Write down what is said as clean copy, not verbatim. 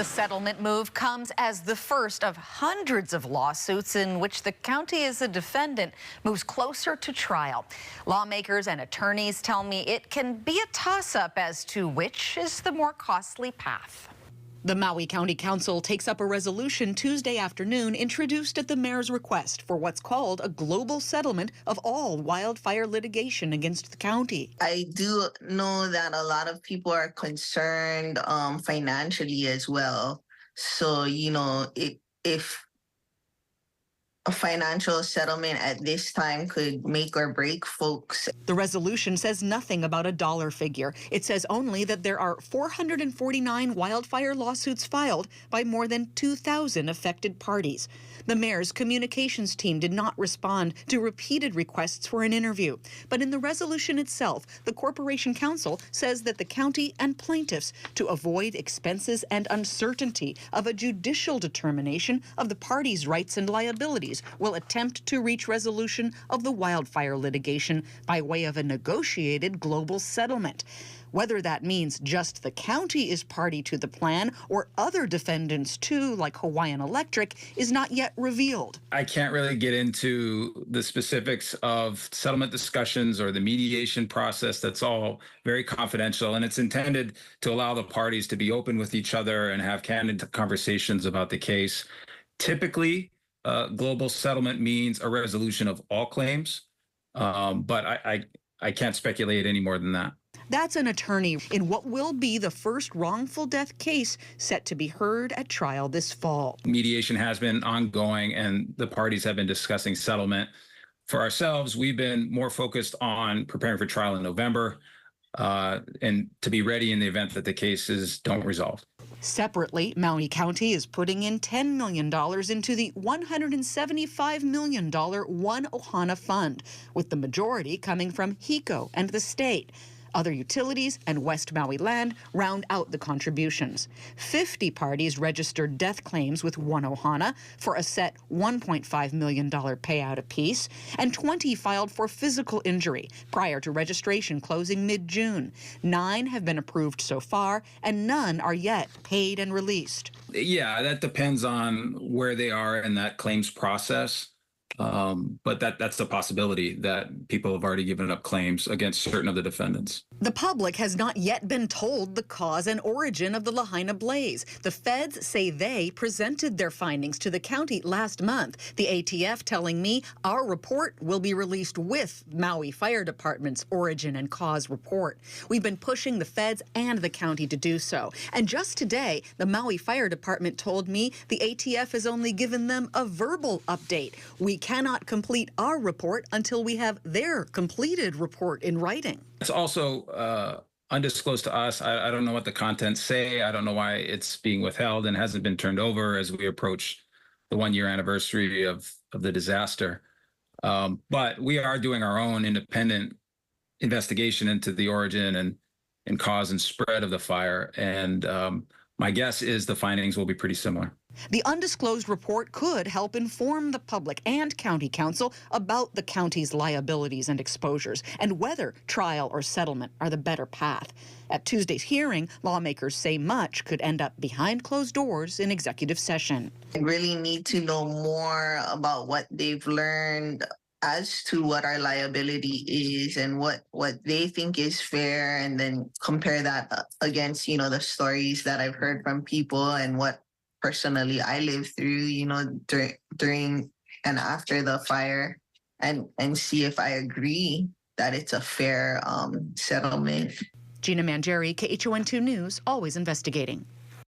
The settlement move comes as the first of hundreds of lawsuits in which the county as a defendant moves closer to trial. Lawmakers and attorneys tell me it can be a toss-up as to which is the more costly path. The Maui County Council takes up a resolution Tuesday afternoon introduced at the mayor's request for what's called a global settlement of all wildfire litigation against the county. I do know that a lot of people are concerned financially as well. So, if a financial settlement at this time could make or break folks. The resolution says nothing about a dollar figure. It says only that there are 449 wildfire lawsuits filed by more than 2,000 affected parties. The mayor's communications team did not respond to repeated requests for an interview. But in the resolution itself, the Corporation Council says that the county and plaintiffs, to avoid expenses and uncertainty of a judicial determination of the parties' rights and liabilities, will attempt to reach resolution of the wildfire litigation by way of a negotiated global settlement. Whether that means just the county is party to the plan or other defendants too, like Hawaiian Electric, is not yet revealed. I can't really get into the specifics of settlement discussions or the mediation process. That's all very confidential, and it's intended to allow the parties to be open with each other and have candid conversations about the case. Typically, global settlement means a resolution of all claims, but I can't speculate any more than that. That's an attorney in what will be the first wrongful death case set to be heard at trial this fall. Mediation has been ongoing, and the parties have been discussing settlement. For ourselves, we've been more focused on preparing for trial in November and to be ready in the event that the cases don't resolve. Separately, Maui County is putting in $10 million into the $175 million One Ohana Fund, with the majority coming from HECO and the state. Other utilities and West Maui land round out the contributions. 50 parties registered death claims with One Ohana for a set $1.5 million payout apiece, and 20 filed for physical injury prior to registration closing mid-June. 9 have been approved so far, and none are yet paid and released. Yeah, that depends on where they are in that claims process. But that's a possibility that people have already given up claims against certain of the defendants. The public has not yet been told the cause and origin of the Lahaina blaze. The feds say they presented their findings to the county last month. The ATF telling me our report will be released with Maui Fire Department's origin and cause report. We've been pushing the feds and the county to do so. And just today, the Maui Fire Department told me the ATF has only given them a verbal update. We cannot complete our report until we have their completed report in writing. It's also undisclosed to us. I don't know what the contents say. I don't know why it's being withheld and hasn't been turned over as we approach the 1-year anniversary of the disaster. But we are doing our own independent investigation into the origin and cause and spread of the fire. And my guess is the findings will be pretty similar. The undisclosed report could help inform the public and county council about the county's liabilities and exposures and whether trial or settlement are the better path. At Tuesday's hearing, lawmakers say much could end up behind closed doors in executive session. I really need to know more about what they've learned as to what our liability is and what they think is fair, and then compare that against, the stories that I've heard from people and what personally I lived through, during and after the fire, and see if I agree that it's a fair settlement. Gina Mangieri, KHON2 News, always investigating.